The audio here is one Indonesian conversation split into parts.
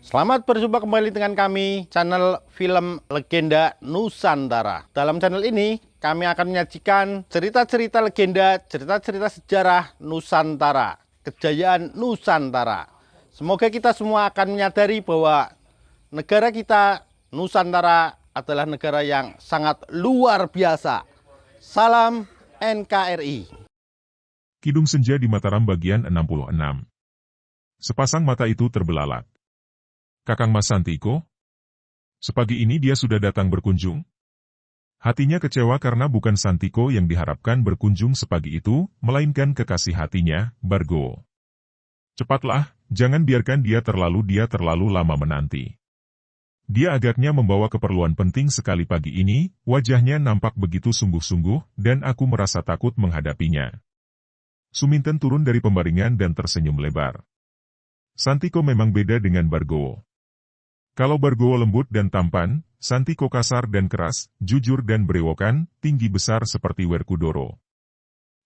Selamat berjumpa kembali dengan kami, channel Film Legenda Nusantara. Dalam channel ini, kami akan menyajikan cerita-cerita legenda, cerita-cerita sejarah Nusantara, kejayaan Nusantara. Semoga kita semua akan menyadari bahwa negara kita, Nusantara, adalah negara yang sangat luar biasa. Salam NKRI. Kidung Senja di Mataram bagian 66. Sepasang mata itu terbelalak. Kakang Mas Santiko? Sepagi ini dia sudah datang berkunjung? Hatinya kecewa karena bukan Santiko yang diharapkan berkunjung sepagi itu, melainkan kekasih hatinya, Bargo. Cepatlah, jangan biarkan dia terlalu lama menanti. Dia agaknya membawa keperluan penting sekali pagi ini, wajahnya nampak begitu sungguh-sungguh, dan aku merasa takut menghadapinya. Suminten turun dari pembaringan dan tersenyum lebar. Santiko memang beda dengan Bargo. Kalau Bargo lembut dan tampan, Santiko kasar dan keras, jujur dan berewokan, tinggi besar seperti Werkudara.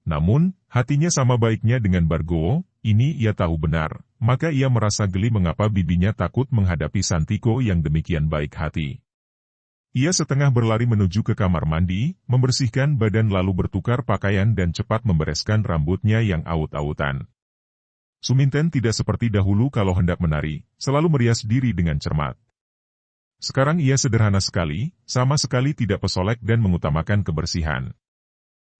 Namun, hatinya sama baiknya dengan Bargo, ini ia tahu benar, maka ia merasa geli mengapa bibinya takut menghadapi Santiko yang demikian baik hati. Ia setengah berlari menuju ke kamar mandi, membersihkan badan lalu bertukar pakaian dan cepat membereskan rambutnya yang aut-autan. Suminten tidak seperti dahulu kalau hendak menari, selalu merias diri dengan cermat. Sekarang ia sederhana sekali, sama sekali tidak pesolek dan mengutamakan kebersihan.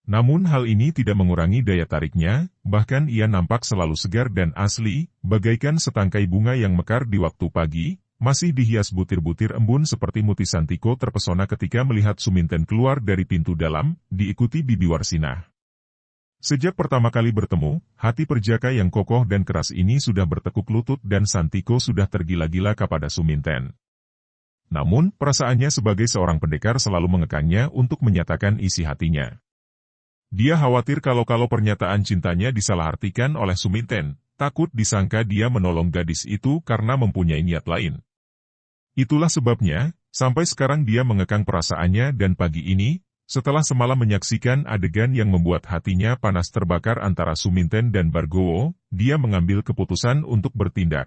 Namun hal ini tidak mengurangi daya tariknya, bahkan ia nampak selalu segar dan asli, bagaikan setangkai bunga yang mekar di waktu pagi, masih dihias butir-butir embun seperti Muti. Santiko terpesona ketika melihat Suminten keluar dari pintu dalam, diikuti Bibi Warsinah. Sejak pertama kali bertemu, hati perjaka yang kokoh dan keras ini sudah bertekuk lutut dan Santiko sudah tergila-gila kepada Suminten. Namun, perasaannya sebagai seorang pendekar selalu mengekangnya untuk menyatakan isi hatinya. Dia khawatir kalau pernyataan cintanya disalahartikan oleh Suminten, takut disangka dia menolong gadis itu karena mempunyai niat lain. Itulah sebabnya, sampai sekarang dia mengekang perasaannya dan pagi ini, setelah semalam menyaksikan adegan yang membuat hatinya panas terbakar antara Suminten dan Bargo, dia mengambil keputusan untuk bertindak.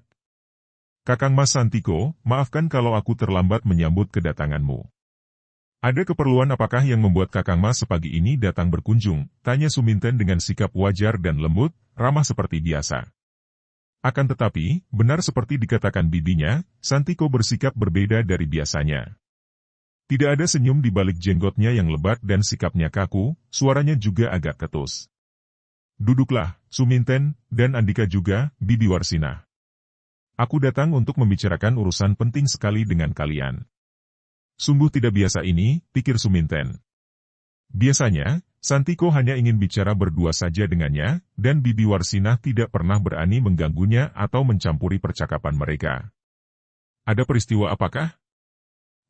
Kakang Mas Santiko, maafkan kalau aku terlambat menyambut kedatanganmu. Ada keperluan apakah yang membuat Kakang Mas sepagi ini datang berkunjung? Tanya Suminten dengan sikap wajar dan lembut, ramah seperti biasa. Akan tetapi, benar seperti dikatakan bibinya, Santiko bersikap berbeda dari biasanya. Tidak ada senyum di balik jenggotnya yang lebat dan sikapnya kaku, suaranya juga agak ketus. Duduklah, Suminten, dan Andika juga, Bibi Warsinah. Aku datang untuk membicarakan urusan penting sekali dengan kalian. Sungguh tidak biasa ini, pikir Suminten. Biasanya, Santiko hanya ingin bicara berdua saja dengannya, dan Bibi Warsinah tidak pernah berani mengganggunya atau mencampuri percakapan mereka. Ada peristiwa apakah?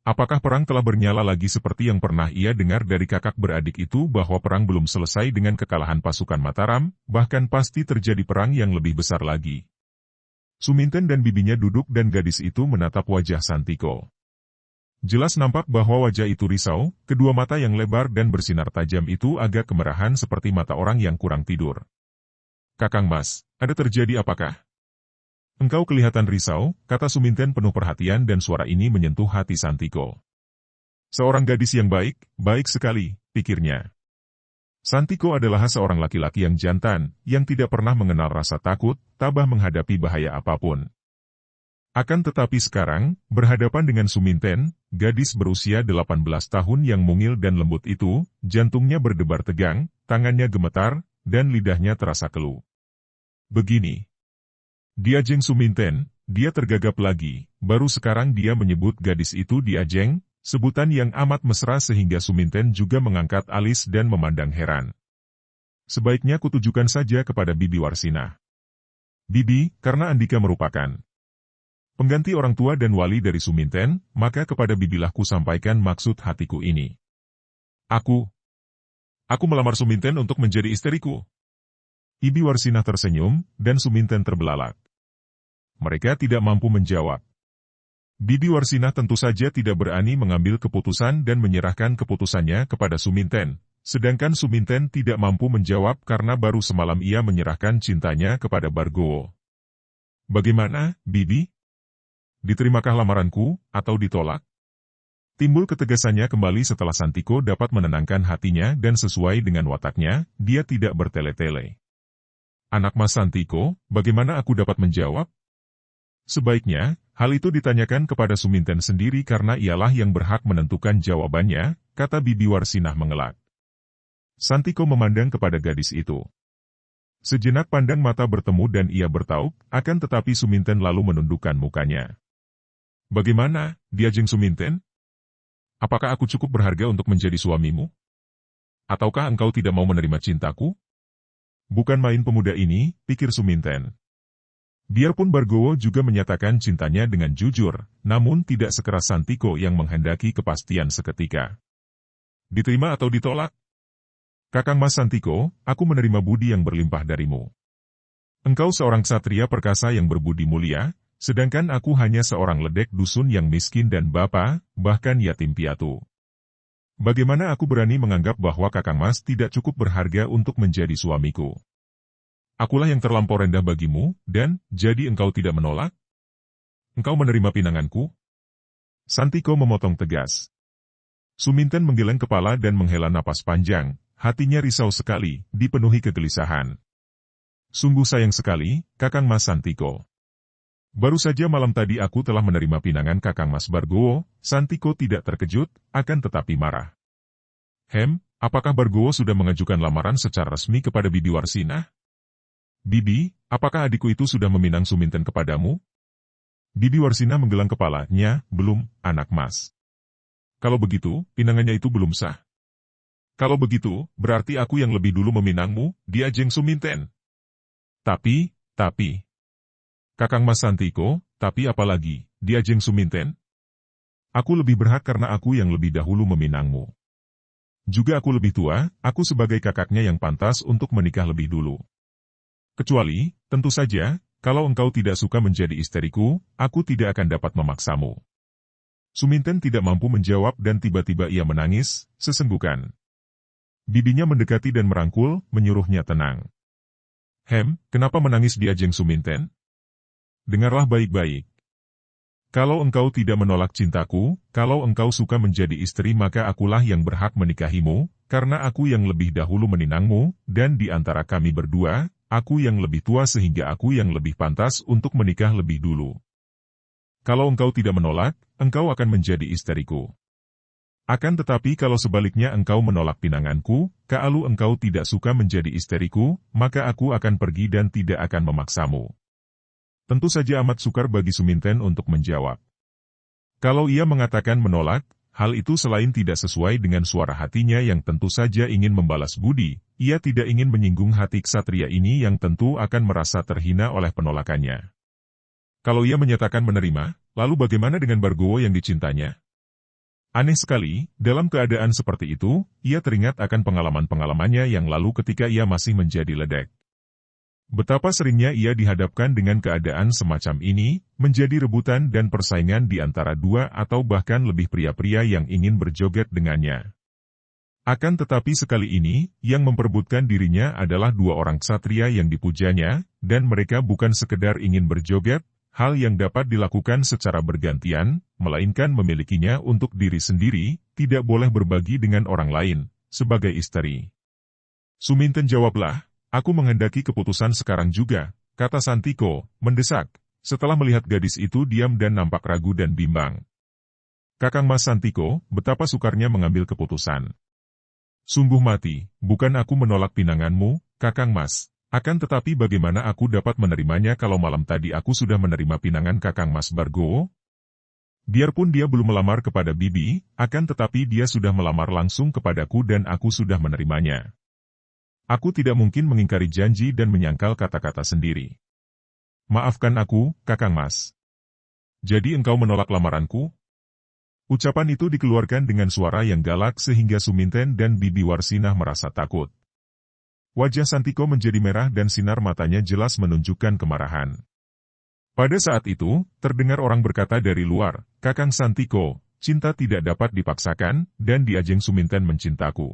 Apakah perang telah bernyala lagi seperti yang pernah ia dengar dari kakak beradik itu bahwa perang belum selesai dengan kekalahan pasukan Mataram, bahkan pasti terjadi perang yang lebih besar lagi. Suminten dan bibinya duduk dan gadis itu menatap wajah Santiko. Jelas nampak bahwa wajah itu risau, kedua mata yang lebar dan bersinar tajam itu agak kemerahan seperti mata orang yang kurang tidur. Kakang Mas, ada terjadi apakah? Engkau kelihatan risau, kata Suminten penuh perhatian dan suara ini menyentuh hati Santiko. Seorang gadis yang baik, baik sekali, pikirnya. Santiko adalah seorang laki-laki yang jantan, yang tidak pernah mengenal rasa takut, tabah menghadapi bahaya apapun. Akan tetapi sekarang, berhadapan dengan Suminten, gadis berusia 18 tahun yang mungil dan lembut itu, jantungnya berdebar tegang, tangannya gemetar, dan lidahnya terasa keluh. Begini. Diajeng Suminten, dia tergagap lagi, baru sekarang dia menyebut gadis itu Diajeng, sebutan yang amat mesra sehingga Suminten juga mengangkat alis dan memandang heran. Sebaiknya kutujukan saja kepada Bibi Warsinah. Bibi, karena Andika merupakan pengganti orang tua dan wali dari Suminten, maka kepada bibilah ku sampaikan maksud hatiku ini. Aku melamar Suminten untuk menjadi istriku. Bibi Warsinah tersenyum, dan Suminten terbelalak. Mereka tidak mampu menjawab. Bibi Warsinah tentu saja tidak berani mengambil keputusan dan menyerahkan keputusannya kepada Suminten, sedangkan Suminten tidak mampu menjawab karena baru semalam ia menyerahkan cintanya kepada Bargo. Bagaimana, Bibi? Diterimakah lamaranku, atau ditolak? Timbul ketegasannya kembali setelah Santiko dapat menenangkan hatinya dan sesuai dengan wataknya, dia tidak bertele-tele. Anak Mas Santiko, bagaimana aku dapat menjawab? Sebaiknya, hal itu ditanyakan kepada Suminten sendiri karena ialah yang berhak menentukan jawabannya, kata Bibi Warsinah mengelak. Santiko memandang kepada gadis itu. Sejenak pandang mata bertemu dan ia bertauk, akan tetapi Suminten lalu menundukkan mukanya. Bagaimana, Diajeng Suminten? Apakah aku cukup berharga untuk menjadi suamimu? Ataukah engkau tidak mau menerima cintaku? Bukan main pemuda ini, pikir Suminten. Biarpun Bargowo juga menyatakan cintanya dengan jujur, namun tidak sekeras Santiko yang menghendaki kepastian seketika. Diterima atau ditolak? Kakang Mas Santiko, aku menerima budi yang berlimpah darimu. Engkau seorang ksatria perkasa yang berbudi mulia, sedangkan aku hanya seorang ledek dusun yang miskin dan bapa, bahkan yatim piatu. Bagaimana aku berani menganggap bahwa Kakang Mas tidak cukup berharga untuk menjadi suamiku? Akulah yang terlampau rendah bagimu, dan, jadi engkau tidak menolak? Engkau menerima pinanganku? Santiko memotong tegas. Suminten menggeleng kepala dan menghela napas panjang, hatinya risau sekali, dipenuhi kegelisahan. Sungguh sayang sekali, Kakang Mas Santiko. Baru saja malam tadi aku telah menerima pinangan Kakang Mas Bargowo, Santiko tidak terkejut, akan tetapi marah. Apakah Bargowo sudah mengajukan lamaran secara resmi kepada Bibi Warsinah? Bibi, apakah adikku itu sudah meminang Suminten kepadamu? Bibi Warsinah menggelang kepalanya, belum, anak mas. Kalau begitu, pinangannya itu belum sah. Kalau begitu, berarti aku yang lebih dulu meminangmu, Diajeng Suminten. Tapi, Kakang Mas Santiko, tapi apalagi, Diajeng Suminten? Aku lebih berhak karena aku yang lebih dahulu meminangmu. Juga aku lebih tua, aku sebagai kakaknya yang pantas untuk menikah lebih dulu. Kecuali, tentu saja, kalau engkau tidak suka menjadi istriku, aku tidak akan dapat memaksamu. Suminten tidak mampu menjawab dan tiba-tiba ia menangis, sesenggukan. Bibinya mendekati dan merangkul, menyuruhnya tenang. Kenapa menangis Diajeng Suminten? Dengarlah baik-baik. Kalau engkau tidak menolak cintaku, kalau engkau suka menjadi istri maka akulah yang berhak menikahimu, karena aku yang lebih dahulu meninangmu, dan di antara kami berdua, aku yang lebih tua sehingga aku yang lebih pantas untuk menikah lebih dulu. Kalau engkau tidak menolak, engkau akan menjadi istriku. Akan tetapi kalau sebaliknya engkau menolak pinanganku, kalau engkau tidak suka menjadi istriku, maka aku akan pergi dan tidak akan memaksamu. Tentu saja amat sukar bagi Suminten untuk menjawab. Kalau ia mengatakan menolak, hal itu selain tidak sesuai dengan suara hatinya yang tentu saja ingin membalas budi, ia tidak ingin menyinggung hati ksatria ini yang tentu akan merasa terhina oleh penolakannya. Kalau ia menyatakan menerima, lalu bagaimana dengan Bargowo yang dicintanya? Aneh sekali, dalam keadaan seperti itu, ia teringat akan pengalaman-pengalamannya yang lalu ketika ia masih menjadi ledek. Betapa seringnya ia dihadapkan dengan keadaan semacam ini, menjadi rebutan dan persaingan di antara dua atau bahkan lebih pria-pria yang ingin berjoget dengannya. Akan tetapi sekali ini, yang memperebutkan dirinya adalah dua orang ksatria yang dipujanya, dan mereka bukan sekedar ingin berjoget, hal yang dapat dilakukan secara bergantian, melainkan memilikinya untuk diri sendiri, tidak boleh berbagi dengan orang lain, sebagai istri. Suminten jawablah. Aku menghendaki keputusan sekarang juga, kata Santiko, mendesak, setelah melihat gadis itu diam dan nampak ragu dan bimbang. Kakang Mas Santiko, betapa sukarnya mengambil keputusan. Sungguh mati, bukan aku menolak pinanganmu, Kakang Mas, akan tetapi bagaimana aku dapat menerimanya kalau malam tadi aku sudah menerima pinangan Kakang Mas Bargowo? Biarpun dia belum melamar kepada Bibi, akan tetapi dia sudah melamar langsung kepadaku dan aku sudah menerimanya. Aku tidak mungkin mengingkari janji dan menyangkal kata-kata sendiri. Maafkan aku, Kakang Mas. Jadi engkau menolak lamaranku? Ucapan itu dikeluarkan dengan suara yang galak sehingga Suminten dan Bibi Warsinah merasa takut. Wajah Santiko menjadi merah dan sinar matanya jelas menunjukkan kemarahan. Pada saat itu, terdengar orang berkata dari luar, Kakang Santiko, cinta tidak dapat dipaksakan, dan Diajeng Suminten mencintaku.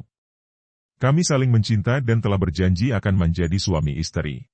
Kami saling mencinta dan telah berjanji akan menjadi suami istri.